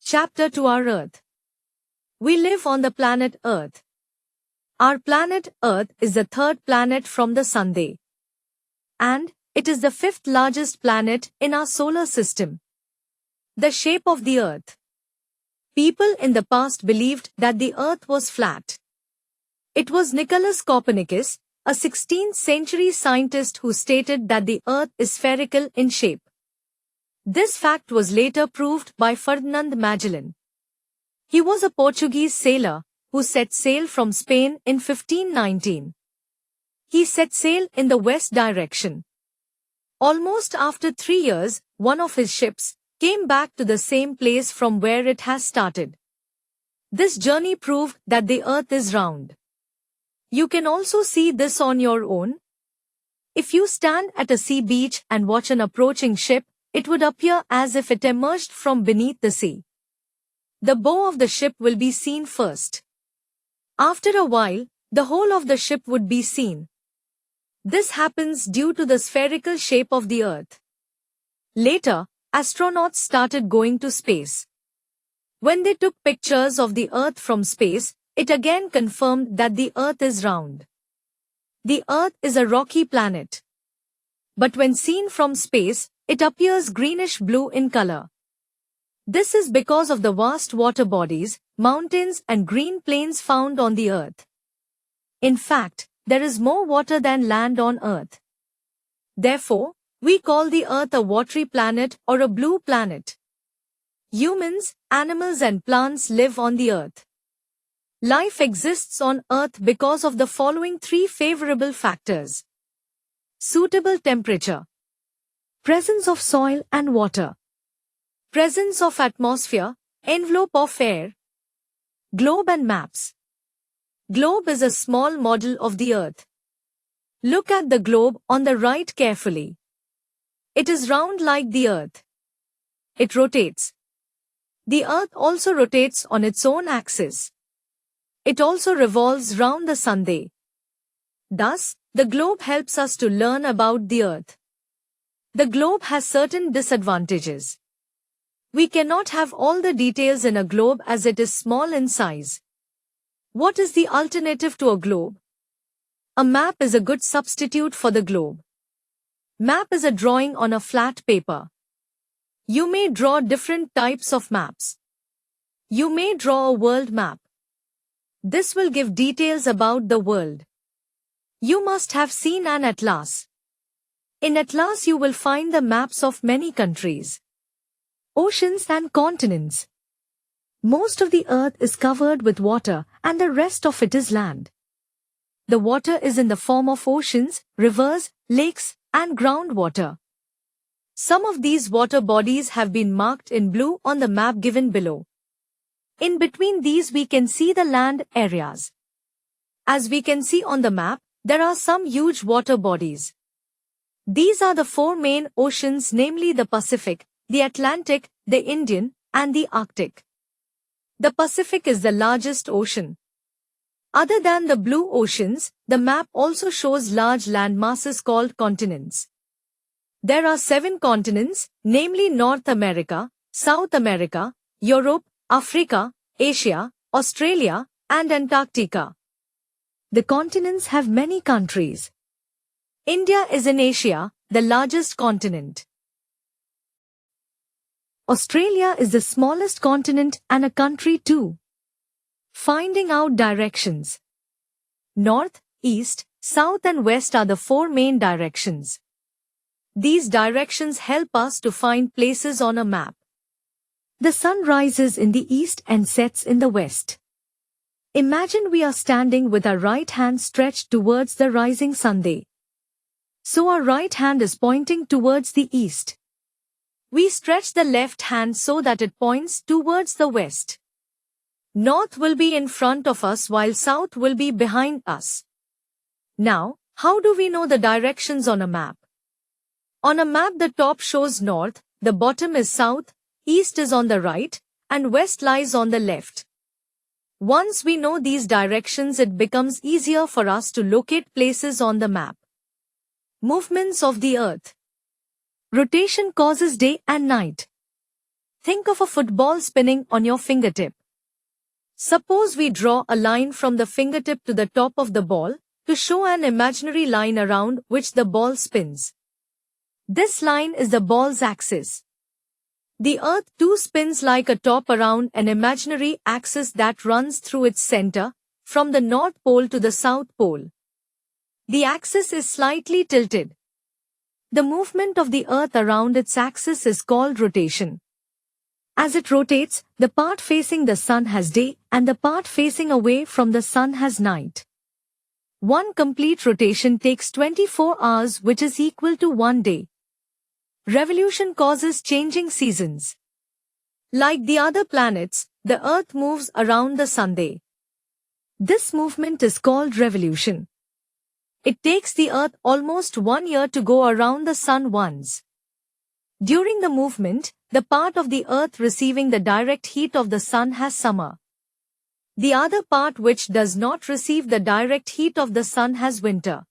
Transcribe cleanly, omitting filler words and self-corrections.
Chapter to our Earth. We live on the planet Earth. Our planet Earth is the third planet from the Sun. And it is the fifth largest planet in our solar system. The shape of the Earth. People in the past believed that the Earth was flat. It was Nicholas Copernicus, a 16th-century scientist who stated that the Earth is spherical in shape. This fact was later proved by Ferdinand Magellan. He was a Portuguese sailor who set sail from Spain in 1519. He set sail in the west direction. Almost after 3 years, one of his ships came back to the same place from where it has started. This journey proved that the Earth is round. You can also see this on your own. If you stand at a sea beach and watch an approaching ship, it would appear as if it emerged from beneath the sea. The bow of the ship will be seen first. After a while, the whole of the ship would be seen. This happens due to the spherical shape of the Earth. Later, astronauts started going to space. When they took pictures of the Earth from space, it again confirmed that the Earth is round. The Earth is a rocky planet. But when seen from space, it appears greenish-blue in color. This is because of the vast water bodies, mountains and green plains found on the Earth. In fact, there is more water than land on Earth. Therefore, we call the Earth a watery planet or a blue planet. Humans, animals and plants live on the Earth. Life exists on Earth because of the following three favorable factors. Suitable temperature. Presence of soil and water. Presence of atmosphere, envelope of air. Globe and maps. Globe is a small model of the Earth. Look at the globe on the right carefully. It is round like the Earth. It rotates. The Earth also rotates on its own axis. It also revolves round the Sun. Thus, the globe helps us to learn about the Earth. The globe has certain disadvantages. We cannot have all the details in a globe as it is small in size. What is the alternative to a globe? A map is a good substitute for the globe. Map is a drawing on a flat paper. You may draw different types of maps. You may draw a world map. This will give details about the world. You must have seen an atlas. In atlas you will find the maps of many countries, oceans and continents. Most of the Earth is covered with water and the rest of it is land. The water is in the form of oceans, rivers, lakes, and groundwater. Some of these water bodies have been marked in blue on the map given below. In between these we can see the land areas. As we can see on the map, there are some huge water bodies. These are the four main oceans, namely the Pacific, the Atlantic, the Indian, and the Arctic. The Pacific is the largest ocean. Other than the blue oceans, the map also shows large land masses called continents. There are 7 continents, namely North America, South America, Europe, Africa, Asia, Australia, and Antarctica. The continents have many countries. India is in Asia, the largest continent. Australia is the smallest continent and a country too. Finding out directions. North, East, South and West are the 4 main directions. These directions help us to find places on a map. The sun rises in the east and sets in the west. Imagine we are standing with our right hand stretched towards the rising sun. So our right hand is pointing towards the east. We stretch the left hand so that it points towards the west. North will be in front of us while south will be behind us. Now, how do we know the directions on a map? On a map the top shows north, the bottom is south, east is on the right, and west lies on the left. Once we know these directions, it becomes easier for us to locate places on the map. Movements of the Earth. Rotation causes day and night. Think of a football spinning on your fingertip. Suppose we draw a line from the fingertip to the top of the ball to show an imaginary line around which the ball spins. This line is the ball's axis. The Earth too spins like a top around an imaginary axis that runs through its center, from the North Pole to the South Pole. The axis is slightly tilted. The movement of the Earth around its axis is called rotation. As it rotates, the part facing the Sun has day and the part facing away from the Sun has night. One complete rotation takes 24 hours, which is equal to 1 day. Revolution causes changing seasons. Like the other planets, the Earth moves around the Sun. This movement is called revolution. It takes the Earth almost 1 year to go around the Sun once. During the movement, the part of the Earth receiving the direct heat of the Sun has summer. The other part which does not receive the direct heat of the Sun has winter.